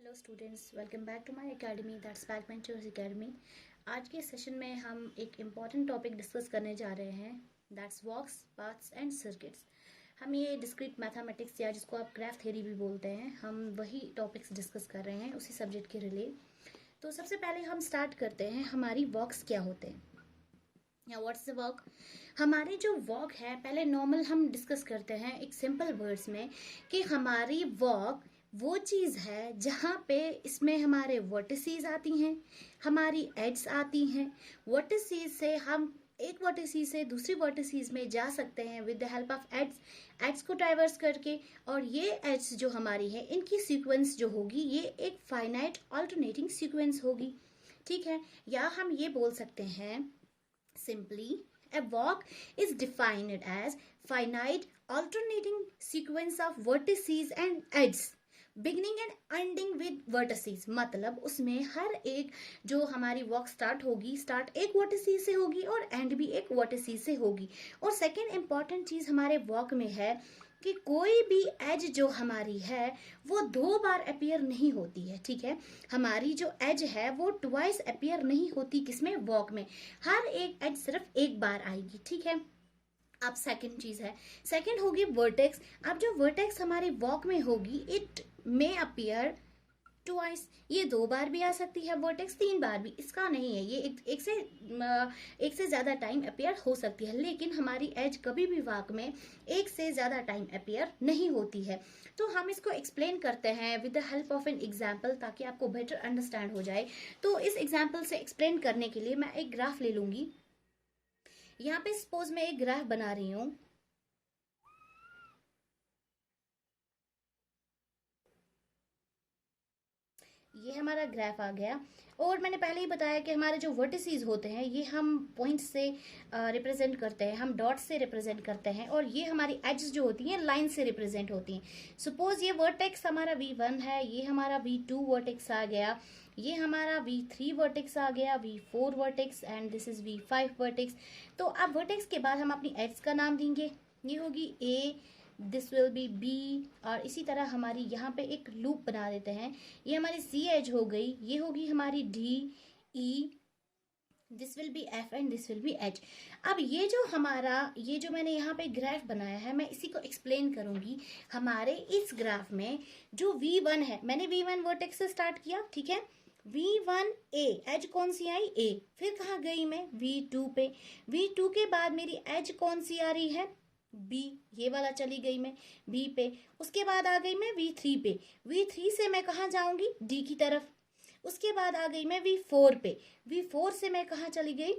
Hello students, welcome back to my academy that's backbenchers academy. आज के session में हम एक इम्पॉर्टेंट टॉपिक डिस्कस करने जा रहे हैं, that's walks, paths and circuits. हम ये डिस्क्रीट मैथमेटिक्स या जिसको आप ग्राफ थ्योरी भी बोलते हैं, हम वही टॉपिक्स डिस्कस कर रहे हैं उसी सब्जेक्ट के रिलेट। तो सबसे पहले हम स्टार्ट करते हैं, हमारी वॉक्स क्या होते हैं या व्हाट्स द वर्क। हमारी जो वॉक है, पहले नॉर्मल हम डिस्कस करते हैं एक सिंपल वर्ड्स में कि हमारी वॉक वो चीज़ है जहाँ पे इसमें हमारे वर्टिसेस आती हैं, हमारी एड्स आती हैं। वर्टिसेस से हम एक वर्टिसेस से दूसरी वर्टिसेस में जा सकते हैं with the help of edges, edges को ट्राइवर्स करके। और ये एड्स जो हमारी है, इनकी सीक्वेंस जो होगी ये एक फाइनाइट ऑल्टरनेटिंग सीक्वेंस होगी, ठीक है। या हम ये बोल सकते हैं simply, a walk is defined as finite alternating sequence of vertices and edges beginning and ending with vertices। मतलब उसमें हर एक जो हमारी वॉक स्टार्ट होगी, स्टार्ट एक वर्टिसेस से होगी और एंड भी एक वर्टिसेस से होगी। और सेकेंड इंपॉर्टेंट चीज हमारे वॉक में है कि कोई भी एज जो हमारी है वो दो बार अपीयर नहीं होती है, ठीक है। हमारी जो एज है वो ट्वाइस अपीयर नहीं होती, किसमें, वॉक में। हर एक एज सिर्फ एक बार आएगी, ठीक है। अब सेकंड चीज है, सेकंड होगी वर्टेक्स। अब जो वर्टेक्स हमारी वॉक में होगी, इट मे अपीयर ट्वाइस, ये दो बार भी आ सकती है वर्टेक्स, तीन बार भी, इसका नहीं है। ये एक से ज्यादा टाइम अपीयर हो सकती है, लेकिन हमारी एज कभी भी वाक में एक से ज्यादा टाइम अपीयर नहीं होती है। तो हम इसको एक्सप्लेन करते हैं with the help of an example, ताकि आपको बेटर अंडरस्टैंड हो जाए। तो इस एग्जाम्पल से एक्सप्लेन करने के लिए मैं एक ग्राफ ले लूंगी। यहाँ पे सपोज मैं एक ग्राफ बना रही हूँ। ये हमारा ग्राफ आ गया। और मैंने पहले ही बताया कि हमारे जो वर्टिसेस होते हैं ये हम पॉइंट से रिप्रेजेंट करते हैं, हम डॉट से रिप्रेजेंट करते हैं। और ये हमारी एजेस जो होती हैं लाइन से रिप्रेजेंट होती हैं। सपोज ये वर्टेक्स हमारा V1 है, ये हमारा V2 वर्टेक्स आ गया, ये हमारा V3 वर्टेक्स आ गया, V4 vertex and this is V5 vertex. तो अब वर्टेक्स के बाद हम अपनी एड्स का नाम देंगे। ये होगी A, this will be B, और इसी तरह हमारी यहाँ पे एक लूप बना देते हैं। ये हमारी C एज हो गई, ये होगी हमारी D, E, this will be F and this will be H। अब ये जो हमारा, ये जो मैंने यहाँ पे ग्राफ बनाया है, मैं इसी को एक्सप्लेन करूंगी। हमारे इस ग्राफ में जो V1 है, मैंने V1 वर्टेक्स से स्टार्ट किया, ठीक है। V1A एज कौन सी आई, A। फिर कहाँ गई मैं, V2 पे। V2 के बाद मेरी एज कौन सी आ रही है, B, ये वाला चली गई मैं B पे। उसके बाद आ गई मैं V3 पे। V3 से मैं कहाँ जाऊंगी, D की तरफ। उसके बाद आ गई मैं V4 पे। V4 से मैं कहाँ चली गई,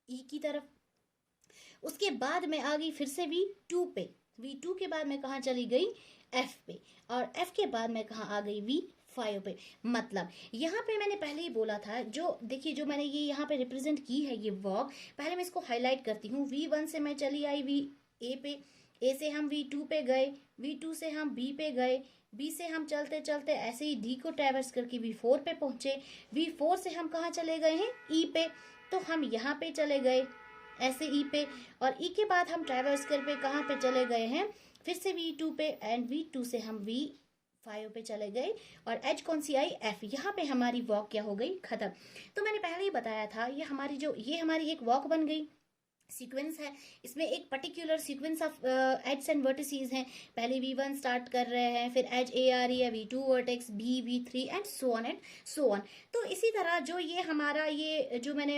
E की तरफ। उसके बाद मैं आ गई फिर से V2 पे। V2 के बाद मैं कहाँ चली गई, F पे। और F के बाद मैं कहाँ आ गई, V5 पे। मतलब यहाँ पे मैंने पहले ही बोला था, जो देखिए जो मैंने ये यहाँ पे रिप्रेजेंट की है ये वॉक, पहले मैं इसको हाईलाइट करती हूँ। V1 से मैं चली आई A पे, A से हम V2 पे गए, V2 से हम B पे गए, B से हम चलते चलते ऐसे ही D को ट्रैवर्स करके V4 पे पहुंचे। V4 से हम कहाँ चले गए हैं, E पे। तो हम यहाँ पे चले गए ऐसे E पे, और E के बाद हम ट्रैवर्स करके कहाँ पे चले गए हैं, फिर से V2 पे, एंड V2 से हम V5 पे चले गए। और एज कौन सी आई, F। यहाँ पे हमारी वॉक क्या हो गई, खत्म। तो मैंने पहले ही बताया था, ये हमारी एक वॉक बन गई, सीक्वेंस है। इसमें एक particular sequence of edges and vertices हैं। पहले V1 स्टार्ट कर रहे हैं, फिर एज A आ रही है, V2 vertex, B, V3 and so on. तो इसी तरह जो ये हमारा, ये जो मैंने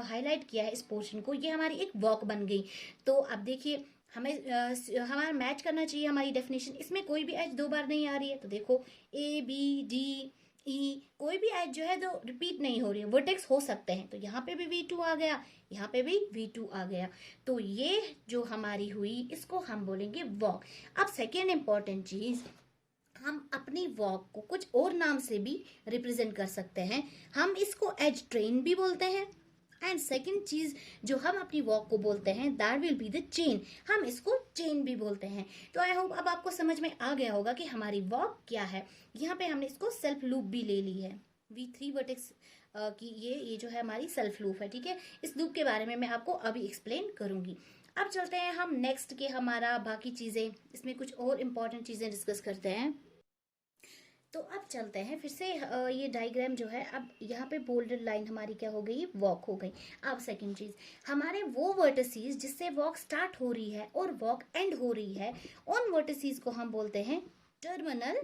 हाईलाइट किया है इस पोर्शन को, ये हमारी एक वॉक बन गई। तो अब देखिए हमें हमारा मैच करना चाहिए हमारी डेफिनेशन। इसमें कोई भी एज दो बार नहीं आ रही है, तो देखो A, B, D, E, कोई भी एज जो है जो रिपीट नहीं हो रही है, वर्टेक्स हो सकते हैं। तो यहाँ पे भी V2 आ गया, यहाँ पे भी V2 आ गया। तो ये जो हमारी हुई, इसको हम बोलेंगे वॉक। अब सेकेंड इंपॉर्टेंट चीज, हम अपनी वॉक को कुछ और नाम से भी रिप्रेजेंट कर सकते हैं। हम इसको एज ट्रेन भी बोलते हैं, एंड सेकेंड चीज जो हम अपनी वॉक को बोलते हैं, that will be the chain. हम इसको चेन भी बोलते हैं। तो आई होप अब आपको समझ में आ गया होगा कि हमारी वॉक क्या है। यहाँ पे हमने इसको सेल्फ लूप भी ले ली है, V3 वर्टेक्स की ये जो है हमारी सेल्फ लूप है, ठीक है। इस लूप के बारे में मैं आपको अभी एक्सप्लेन करूंगी। अब चलते हैं हम नेक्स्ट के हमारा बाकी चीजें, इसमें कुछ और इम्पोर्टेंट चीजें डिस्कस करते हैं। तो अब चलते हैं फिर से ये डायग्राम जो है, अब यहाँ पे बोल्डेड लाइन हमारी क्या हो गई, वॉक हो गई। अब सेकंड चीज, हमारे वो वर्टिसेस जिससे वॉक स्टार्ट हो रही है और वॉक एंड हो रही है, उन वर्टिसेस को हम बोलते हैं टर्मिनल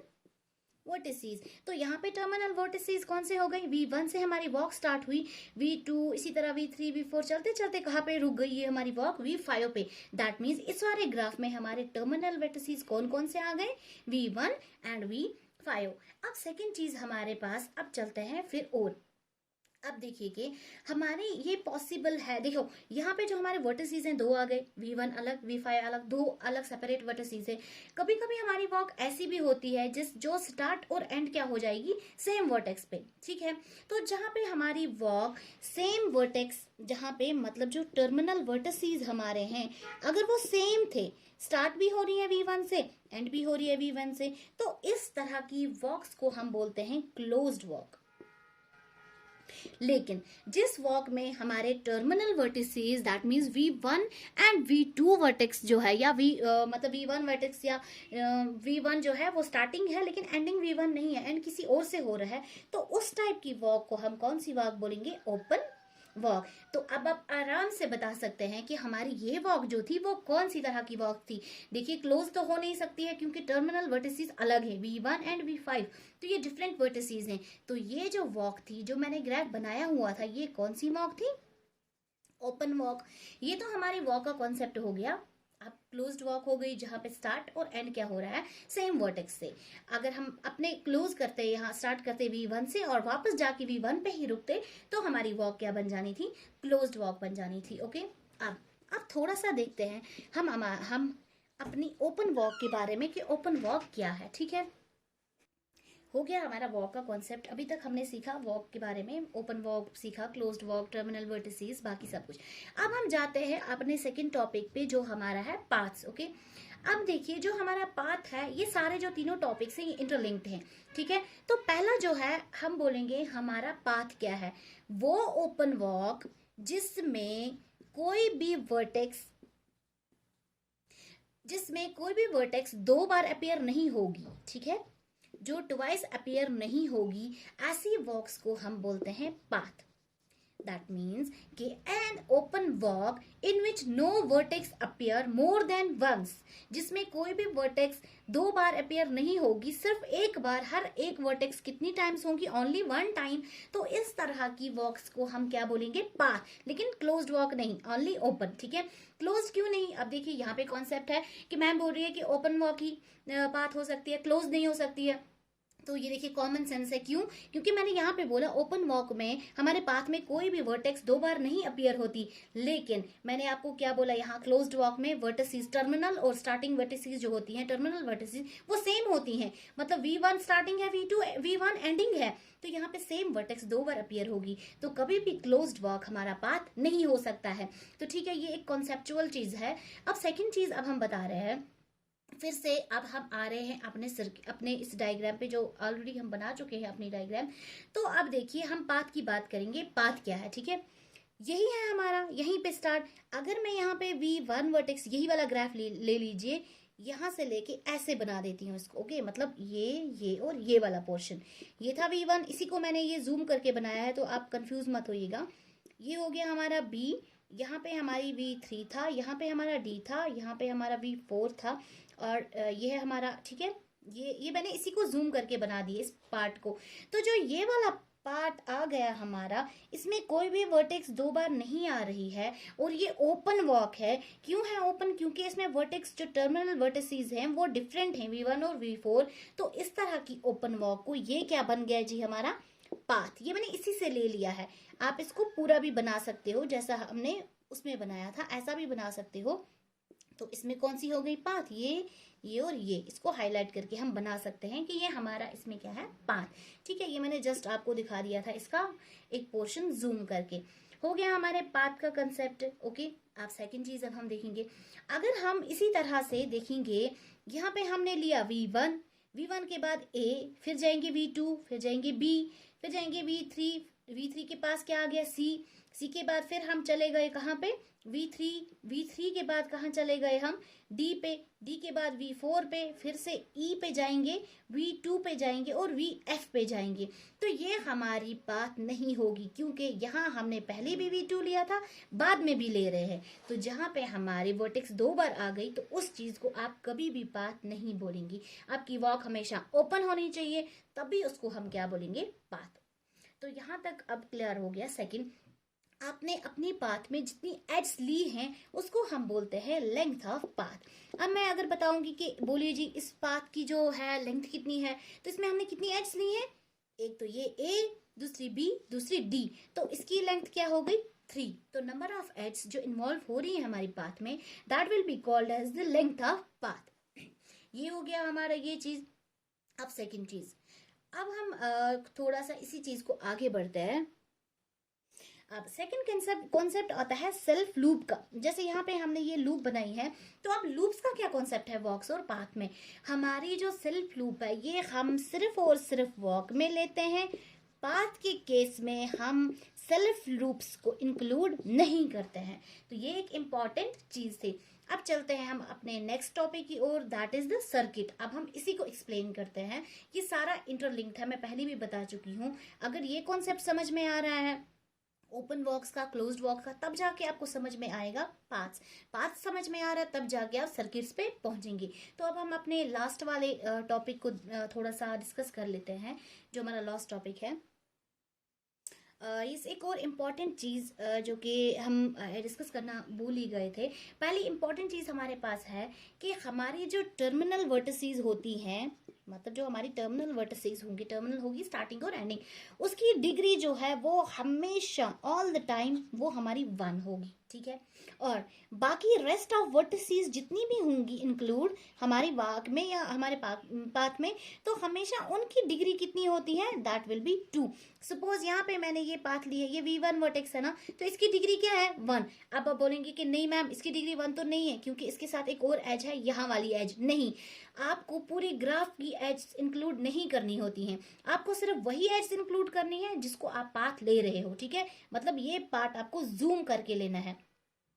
वर्टिसेस। तो यहाँ पे टर्मिनल वर्टिसेस कौन से हो गई, V1 से हमारी वॉक स्टार्ट हुई, V2 इसी तरह V3 V4 चलते चलते कहाँ पे रुक गई है हमारी वॉक, V5 पे। दैट मीन्स इस वाले ग्राफ में हमारे टर्मिनल वर्टिसेस कौन कौन से आ गए, V1 एंड V5। अब सेकेंड चीज हमारे पास, अब चलते हैं फिर और। अब देखिए कि हमारे ये पॉसिबल है, देखो यहाँ पे जो हमारे वर्टिसेस हैं दो आ गए, V1 अलग V5 अलग, दो अलग सेपरेट वर्टिसेस है। कभी कभी हमारी वॉक ऐसी भी होती है जो स्टार्ट और एंड क्या हो जाएगी, सेम वर्टेक्स पे, ठीक है। तो जहाँ पे हमारी वॉक सेम वर्टेक्स, जहाँ पे मतलब जो टर्मिनल वर्टिसेस हमारे हैं अगर वो सेम थे, स्टार्ट भी हो रही है V1 से एंड भी हो रही है V1 से, तो इस तरह की वॉक्स को हम बोलते हैं क्लोज्ड वॉक। लेकिन जिस वॉक में हमारे terminal vertices that means V1 and V2 vertex जो है, या मतलब V1 वर्टेक्स या V1 जो है वो स्टार्टिंग है लेकिन एंडिंग V1 नहीं है, एंड किसी और से हो रहा है, तो उस टाइप की वॉक को हम कौन सी वॉक बोलेंगे, ओपन वॉक। तो अब आप आराम से बता सकते हैं कि हमारी ये वॉक जो थी वो कौन सी तरह की वॉक थी। देखिए क्लोज तो हो नहीं सकती है क्योंकि टर्मिनल वर्टिसेस अलग है, V1 एंड V5, तो ये डिफरेंट वर्टिसेस हैं। तो ये जो वॉक थी, जो मैंने ग्राफ बनाया हुआ था, ये कौन सी वॉक थी, ओपन वॉक। ये तो हमारी वॉक का कॉन्सेप्ट हो गया। अब क्लोज्ड वॉक हो गई जहां पे स्टार्ट और एंड क्या हो रहा है, सेम वर्टेक्स से। अगर हम अपने क्लोज करते, यहाँ स्टार्ट करते V1 से और वापस जाके V1 पे ही रुकते, तो हमारी वॉक क्या बन जानी थी, क्लोज्ड वॉक बन जानी थी। ओके, अब थोड़ा सा देखते हैं हम अपनी ओपन वॉक के बारे में कि ओपन वॉक क्या है, ठीक है। हो गया हमारा वॉक का कॉन्सेप्ट। अभी तक हमने सीखा वॉक के बारे में, ओपन वॉक सीखा, क्लोज्ड वॉक, टर्मिनल वर्टिसेस, बाकी सब कुछ। अब हम जाते हैं अपने सेकंड टॉपिक पे जो हमारा है पाथ्स। ओके, अब देखिए जो हमारा पाथ है, ये सारे जो तीनों टॉपिक्स हैं ये इंटरलिंक्ड हैं, ठीक है। तो पहला जो है हम बोलेंगे हमारा पाथ क्या है, वो ओपन वॉक जिसमें कोई भी वर्टेक्स दो बार अपीयर नहीं होगी, ठीक है, जो ट्वाइस अपीयर नहीं होगी, ऐसी वॉक्स को हम बोलते हैं पाथ। दैट मीन्स कि an open walk in which no vertex appear more than once, जिसमें कोई भी वर्टेक्स दो बार अपीयर नहीं होगी, सिर्फ एक बार। हर एक वर्टेक्स कितनी टाइम्स होगी, ओनली वन टाइम। तो इस तरह की वॉक्स को हम क्या बोलेंगे, पाथ। लेकिन क्लोज्ड वॉक नहीं, ओनली ओपन, ठीक है। क्लोज क्यों नहीं, अब देखिए यहाँ पे कॉन्सेप्ट है कि मैम बोल रही है कि ओपन वॉक ही पाथ हो सकती है, क्लोज नहीं हो सकती है। तो ये देखिए कॉमन सेंस है, क्यों, क्योंकि मैंने यहाँ पे बोला ओपन वॉक में हमारे पाथ में कोई भी वर्टेक्स दो बार नहीं अपीयर होती। लेकिन मैंने आपको क्या बोला, यहाँ क्लोज्ड वॉक में वर्टिसेस, टर्मिनल और स्टार्टिंग वर्टिसेस जो होती हैं, टर्मिनल वर्टिसेस वो सेम होती हैं। मतलब V1 स्टार्टिंग है, V1 एंडिंग है, तो यहाँ पे सेम वर्टेक्स दो बार अपीयर होगी, तो कभी भी क्लोज्ड वॉक हमारा पाथ नहीं हो सकता है। तो ठीक है, ये एक कॉन्सेप्चुअल चीज है। अब सेकेंड चीज अब हम बता रहे हैं, फिर से अब हम आ रहे हैं अपने इस डायग्राम पे जो ऑलरेडी हम बना चुके हैं अपनी डायग्राम। तो अब देखिए हम पाथ की बात करेंगे, पाथ क्या है, ठीक है। यही है हमारा, यहीं पे स्टार्ट। अगर मैं यहाँ पे V1 वर्टेक्स यही वाला ग्राफ ले लीजिए, यहाँ से लेके ऐसे बना देती हूँ इसको। ओके, मतलब ये और ये वाला पोर्शन, ये था V1, इसी को मैंने ये जूम करके बनाया है तो आप कंफ्यूज मत होइएगा। ये हो गया हमारा B, यहाँ पे हमारी V3 था, यहाँ पे हमारा D था, यहाँ पे हमारा V4 था, और ये है हमारा, ठीक है। ये मैंने इसी को जूम करके बना दिया इस पार्ट को। तो जो ये वाला पार्ट आ गया हमारा, इसमें कोई भी वर्टेक्स दो बार नहीं आ रही है और ये ओपन वॉक है। क्यों है ओपन, क्योंकि इसमें वर्टेक्स जो टर्मिनल वर्टिसेस हैं वो डिफरेंट हैं, V1 और V4। तो इस तरह की ओपन वॉक को ये क्या बन गया जी, हमारा पाथ। ये मैंने इसी से ले लिया है, आप इसको पूरा भी बना सकते हो, जैसा हमने उसमें बनाया था ऐसा भी बना सकते हो। तो इसमें कौन सी हो गई पाथ, ये और ये, इसको हाईलाइट करके हम बना सकते हैं कि ये हमारा इसमें क्या है, पाथ, ठीक है। ये मैंने जस्ट आपको दिखा दिया था, इसका एक पोर्शन जूम करके। हो गया हमारे पाथ का कंसेप्ट। ओके, आप सेकंड चीज अब हम देखेंगे, अगर हम इसी तरह से देखेंगे, यहाँ पे हमने लिया V1 के बाद A, फिर जाएंगे V2, फिर जाएंगे B, फिर जाएंगे V3 के पास क्या आ गया C, सी के बाद फिर हम चले गए कहाँ पे, V3, V3 के बाद कहाँ चले गए हम, D पे, D के बाद V4 पे, फिर से E पे जाएंगे, V2 पे जाएंगे और VF पे जाएंगे। तो ये हमारी बात नहीं होगी, क्योंकि यहाँ हमने पहले भी V2 लिया था, बाद में भी ले रहे हैं। तो जहाँ पे हमारी वर्टेक्स 2 बार आ गई तो उस चीज को आप कभी भी पाथ नहीं बोलेंगी। आपकी वॉक हमेशा ओपन होनी चाहिए, तभी उसको हम क्या बोलेंगे, पाथ। तो यहाँ तक अब क्लियर हो गया। सेकंड, आपने अपनी पाथ में जितनी एड्स ली हैं उसको हम बोलते हैं लेंथ ऑफ पाथ। अब मैं अगर बताऊंगी कि बोलिए जी इस पाथ की जो है लेंथ कितनी है, तो इसमें हमने कितनी एड्स ली हैं, एक तो ये A, दूसरी B, दूसरी D, तो इसकी लेंथ क्या हो गई, 3। तो नंबर ऑफ एड्स जो इन्वॉल्व हो रही है हमारी पाथ में, that will be called as the length of path. ये हो गया हमारा ये चीज। अब सेकंड चीज, अब हम थोड़ा सा इसी चीज को आगे बढ़ते हैं। अब सेकंड कॉन्सेप्ट आता है सेल्फ लूप का। जैसे यहाँ पे हमने ये लूप बनाई है, तो अब लूप्स का क्या कॉन्सेप्ट है वॉक्स और पाथ में। हमारी जो सेल्फ लूप है ये हम सिर्फ और सिर्फ वॉक में लेते हैं, पाथ के केस में हम सेल्फ लूप्स को इंक्लूड नहीं करते हैं। तो ये एक इम्पॉर्टेंट चीज थी। अब चलते हैं हम अपने नेक्स्ट टॉपिक की ओर, दैट इज द सर्किट। अब हम इसी को एक्सप्लेन करते हैं। ये सारा इंटरलिंक्ड है, मैं पहले भी बता चुकी हूँ। अगर ये कॉन्सेप्ट समझ में आ रहा है ओपन वॉक्स का, क्लोज्ड वॉक का, तब जाके आपको समझ में आएगा पाथ्स। पाथ्स समझ में आ रहा है तब जाके आप सर्किट्स पे पहुंचेंगे। तो अब हम अपने लास्ट वाले टॉपिक को थोड़ा सा डिस्कस कर लेते हैं, जो हमारा लास्ट टॉपिक है। इस एक और इम्पॉर्टेंट चीज़ जो कि हम डिस्कस करना भूल ही गए थे। पहली इम्पॉर्टेंट चीज़ हमारे पास है कि हमारी जो टर्मिनल वर्टिसेस होती हैं, मतलब जो हमारी टर्मिनल वर्टिसेस होंगी, टर्मिनल होगी स्टार्टिंग और एंडिंग, उसकी डिग्री जो है वो हमेशा ऑल द टाइम वो हमारी 1 होगी, ठीक है। और बाकी रेस्ट ऑफ वर्टिसेस जितनी भी होंगी इंक्लूड हमारी वाक में या हमारे पाथ में, तो हमेशा उनकी डिग्री कितनी होती है, दैट विल बी 2। सपोज यहाँ पे मैंने ये पाथ ली है, ये V1 वर्टेक्स है ना, तो इसकी डिग्री क्या है, 1। अब आप बोलेंगे कि नहीं मैम इसकी डिग्री 1 तो नहीं है, क्योंकि इसके साथ एक और एज है, यहाँ वाली एज नहीं। आपको पूरी ग्राफ की एज इंक्लूड नहीं करनी होती हैं, आपको सिर्फ वही एज इंक्लूड करनी है जिसको आप पाथ ले रहे हो, ठीक है। मतलब ये पार्ट आपको जूम करके लेना है,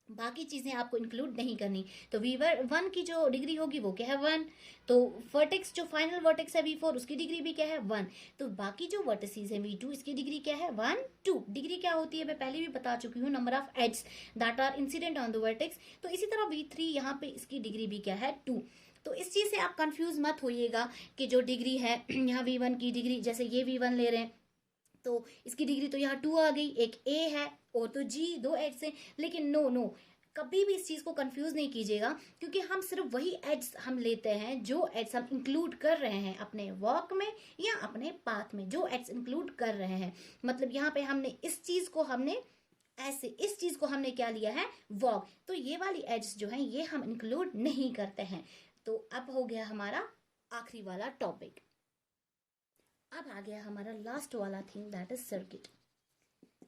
बाकी चीजें आपको इंक्लूड नहीं करनी। तो V1 की जो डिग्री होगी वो क्या है, 1। तो वर्टेक्स जो फाइनल वर्टेक्स है V4, उसकी डिग्री भी क्या है, 1। तो बाकी जो वर्टिसेस है V2, इसकी डिग्री क्या है, 1, 2। डिग्री क्या होती है मैं पहले भी बता चुकी हूँ, number of edges that are incident on the vertex. तो इसी तरह V3 यहाँ पे इसकी डिग्री भी क्या है, 2। तो इस चीज से आप कंफ्यूज मत होइएगा कि जो डिग्री है यहाँ V1 की डिग्री, जैसे ये V1 ले रहे हैं तो इसकी डिग्री तो यहाँ 2 आ गई, एक A है और तो G, 2 एड्स हैं। लेकिन नो, कभी भी इस चीज को कंफ्यूज नहीं कीजिएगा, क्योंकि हम सिर्फ वही एड्स हम लेते हैं जो एड्स हम इंक्लूड कर रहे हैं अपने वॉक में या अपने पाथ में, जो एड्स इंक्लूड कर रहे हैं। मतलब यहाँ पे हमने इस चीज को हमने क्या लिया है, वॉक। तो ये वाली एड्स जो हैं ये हम इंक्लूड नहीं करते हैं। तो अब हो गया हमारा आखिरी वाला टॉपिक। अब आ गया हमारा लास्ट वाला थिंग, दैट इज सर्किट।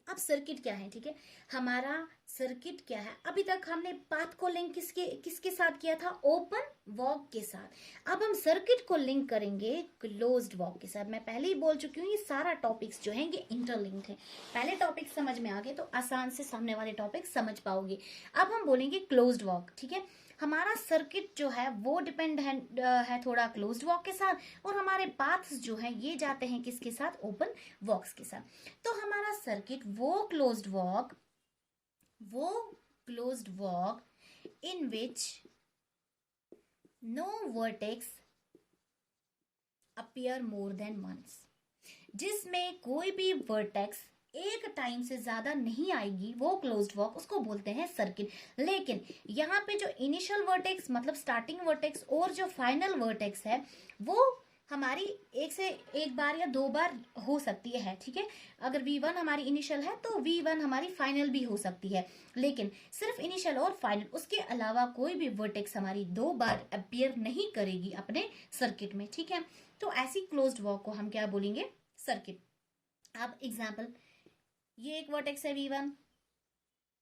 अब सर्किट क्या है, ठीक है। हमारा सर्किट क्या है, अभी तक हमने पाथ को लिंक किसके साथ किया था, ओपन वॉक के साथ। अब हम सर्किट को लिंक करेंगे क्लोज्ड वॉक के साथ। मैं पहले ही बोल चुकी हूँ ये सारा टॉपिक्स जो हैं ये इंटरलिंक्ड है। पहले टॉपिक समझ में आ गए तो आसान से सामने वाले टॉपिक समझ पाओगे। अब हम बोलेंगे क्लोज्ड वॉक, ठीक है। हमारा सर्किट जो है वो डिपेंड है थोड़ा क्लोज्ड वॉक के साथ, और हमारे पाथ्स जो हैं ये जाते हैं किसके साथ, ओपन वॉक्स के साथ। तो हमारा सर्किट वो closed walk in which no vertex appear more than once, जिसमें कोई भी वर्टेक्स एक टाइम से ज्यादा नहीं आएगी, वो क्लोज्ड वॉक, उसको बोलते हैं सर्किट। लेकिन यहाँ पे जो इनिशियल वर्टेक्स मतलब स्टार्टिंग वर्टेक्स और जो फाइनल वर्टेक्स है वो हमारी एक बार या 2 बार हो सकती है, ठीक है। अगर V1 हमारी इनिशियल है तो V1 हमारी फाइनल भी हो सकती है, लेकिन सिर्फ इनिशियल और फाइनल, उसके अलावा कोई भी वर्टेक्स हमारी 2 बार अपीयर नहीं करेगी अपने सर्किट में, ठीक है। तो ऐसी क्लोज्ड वॉक को हम क्या बोलेंगे, सर्किट। अब एग्जाम्पल, ये एक वर्टेक्स है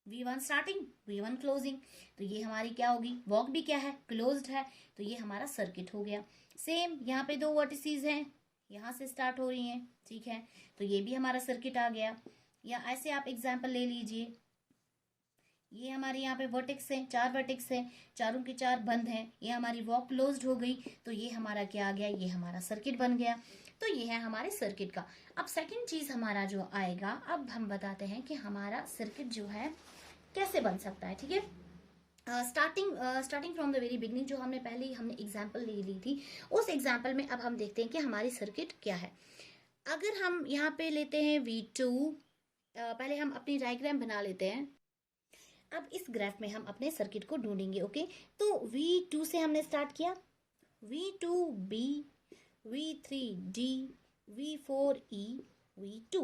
V1 स्टार्टिंग, V1 क्लोजिंग, तो ये हमारी क्या होगी, वॉक भी क्या है, क्लोज्ड है, तो ये हमारा सर्किट हो गया। सेम यहाँ पे 2 वर्टिसेस हैं, यहाँ से स्टार्ट हो रही हैं, ठीक है, तो ये भी हमारा सर्किट आ गया। या ऐसे आप एग्जाम्पल ले लीजिए, ये हमारे यहाँ पे वर्टेक्स है, 4 वर्टेक्स है, चारों के 4 बंद हैं, ये हमारी वॉक क्लोज्ड हो गई, तो ये हमारा क्या आ गया, ये हमारा सर्किट बन गया। तो ये है हमारे सर्किट का। अब सेकंड चीज हमारा जो आएगा, अब हम बताते हैं कि हमारा सर्किट जो है कैसे बन सकता है, ठीक है। Starting from the very beginning, जो हमने पहले ही हमने एग्जाम्पल ले ली थी, उस एग्जाम्पल में अब हम देखते हैं कि हमारी सर्किट क्या है। अगर हम यहाँ पे लेते हैं V2, पहले हम अपनी डायग्राम बना लेते हैं। अब इस ग्राफ में हम अपने सर्किट को ढूंढेंगे, ओके। तो V2 से हमने स्टार्ट किया, V2B, V3D, V4E, V2।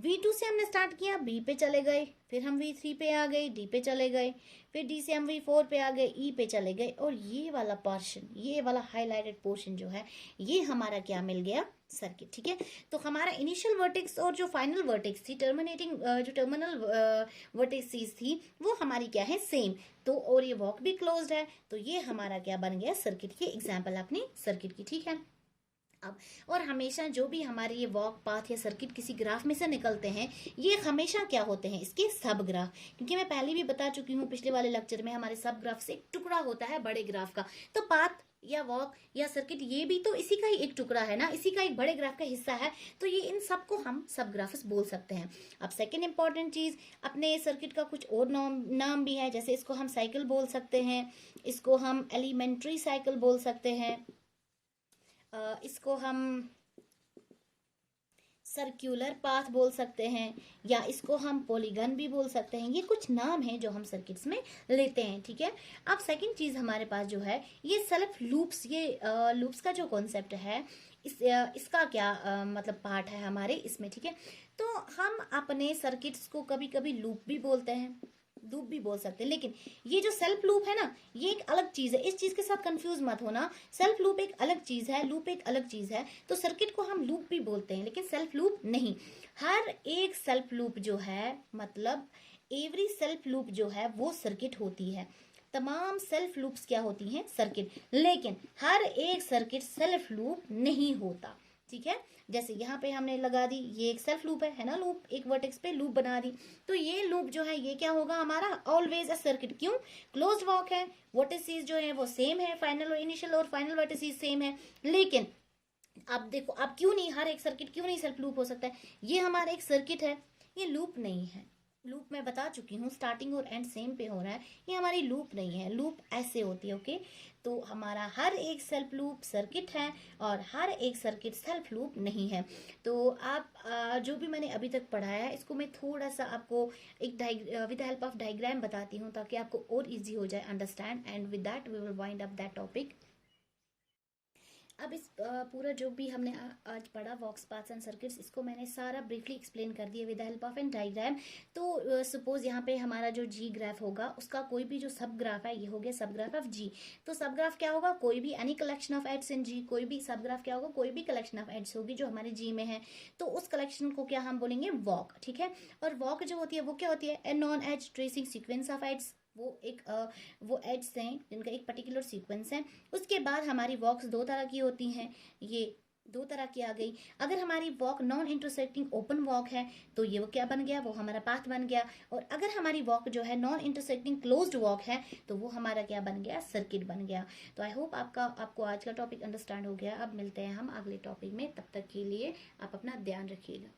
V2 से हमने स्टार्ट किया, B पे चले गए, फिर हम V3 पे आ गए, D पे चले गए, फिर D से हम V4 पे आ गए, E पे चले गए, और ये वाला पोर्शन, ये वाला हाईलाइटेड पोर्शन जो है, ये हमारा क्या मिल गया, सर्किट, ठीक है। तो हमारा इनिशियल वर्टेक्स और जो फाइनल वर्टेक्स थी, जो टर्मिनल वर्टेक्सेस थी, वो हमारी क्या है, सेम। तो और ये वॉक भी क्लोज्ड है, तो ये हमारा क्या बन गया, सर्किट की एग्जाम्पल अपनी सर्किट की, ठीक है। अब और हमेशा जो भी हमारे ये वॉक पाथ या सर्किट किसी ग्राफ में से निकलते हैं, ये हमेशा क्या होते हैं, इसके सब ग्राफ। क्योंकि मैं पहले भी बता चुकी हूँ पिछले वाले लेक्चर में, हमारे सब ग्राफ से एक टुकड़ा होता है बड़े ग्राफ का। तो पाथ या वॉक या सर्किट, ये भी तो इसी का ही एक टुकड़ा है ना, इसी का एक बड़े ग्राफ का हिस्सा है। तो ये इन सबको हम सब ग्राफ्स बोल सकते हैं। अब सेकेंड इंपॉर्टेंट चीज, अपने सर्किट का कुछ और नाम भी है, जैसे इसको हम साइकिल बोल सकते हैं, इसको हम एलिमेंट्री साइकिल बोल सकते हैं, इसको हम सर्क्यूलर पाथ बोल सकते हैं, या इसको हम पॉलीगन भी बोल सकते हैं। ये कुछ नाम हैं जो हम सर्किट्स में लेते हैं, ठीक है। अब सेकंड चीज हमारे पास जो है, ये सेल्फ लूप्स, ये लूप्स का जो कॉन्सेप्ट है, इसका क्या मतलब पार्ट है हमारे इसमें, ठीक है। तो हम अपने सर्किट्स को कभी कभी लूप भी बोलते हैं, लूप भी बोल सकते हैं, लेकिन ये जो सेल्फ लूप है ना, ये एक अलग चीज है, इस चीज के साथ कंफ्यूज मत होना। सेल्फ लूप एक अलग चीज है, लूप एक अलग चीज है। तो सर्किट को हम लूप भी बोलते हैं, लेकिन सेल्फ लूप नहीं। हर एक सेल्फ लूप जो है, मतलब एवरी सेल्फ लूप जो है वो सर्किट होती है। तमाम सेल्फ लूप्स क्या होती हैं, सर्किट। लेकिन हर एक सर्किट सेल्फ लूप नहीं होता, ठीक है। जैसे यहाँ पे हमने लगा दी, ये एक सेल्फ लूप है ना, लूप एक वर्टेक्स पे लूप बना दी, तो ये लूप जो है ये क्या होगा हमारा, ऑलवेज अ सर्किट। क्यों, क्लोज्ड वॉक है, वर्टिसेस जो है वो सेम है, फाइनल और इनिशियल और फाइनल वर्टिसेस सेम है। लेकिन अब देखो, अब क्यों नहीं, हर एक सर्किट क्यों नहीं सेल्फ लूप हो सकता है। ये हमारा एक सर्किट है, ये लूप नहीं है। लूप मैं बता चुकी हूँ, स्टार्टिंग और एंड सेम पे हो रहा है, ये हमारी लूप नहीं है। लूप ऐसे होती है, ओके। तो हमारा हर एक सेल्फ लूप सर्किट है, और हर एक सर्किट सेल्फ लूप नहीं है। तो आप जो भी मैंने अभी तक पढ़ाया है, इसको मैं थोड़ा सा आपको एक विद हेल्प ऑफ डायग्राम बताती हूँ, ताकि आपको और इजी हो जाए understand, and with that we will wind up that topic. अब इस पूरा जो भी हमने आज पढ़ा, वॉक्स पाथ्स एंड सर्किट्स, इसको मैंने सारा ब्रीफली एक्सप्लेन कर दिया with help of an diagram. तो सपोज यहाँ पे हमारा जो जी ग्राफ होगा, उसका कोई भी जो सब ग्राफ है, ये हो गया सब ग्राफ ऑफ जी। तो सब ग्राफ क्या होगा, कोई भी एनी कलेक्शन ऑफ एड्स इन जी, कोई भी सब ग्राफ क्या होगा, कोई भी कलेक्शन ऑफ एड्स होगी जो हमारे जी में है। तो उस कलेक्शन को क्या हम बोलेंगे, वॉक, ठीक है। और वॉक जो होती है वो क्या होती है, a non edge tracing sequence of edges. वो एड्स हैं जिनका एक पर्टिकुलर सीक्वेंस है। उसके बाद हमारी वॉक्स दो तरह की होती हैं, ये दो तरह की आ गई। अगर हमारी walk non intersecting open walk है, तो ये वो क्या बन गया, वो हमारा पाथ बन गया। और अगर हमारी वॉक जो है नॉन इंटरसेक्टिंग क्लोज्ड वॉक है, तो वो हमारा क्या बन गया, सर्किट बन गया। तो आई होप आपको आज का टॉपिक अंडरस्टैंड हो गया। अब मिलते हैं हम अगले टॉपिक में, तब तक के लिए आप अपना ध्यान रखिएगा।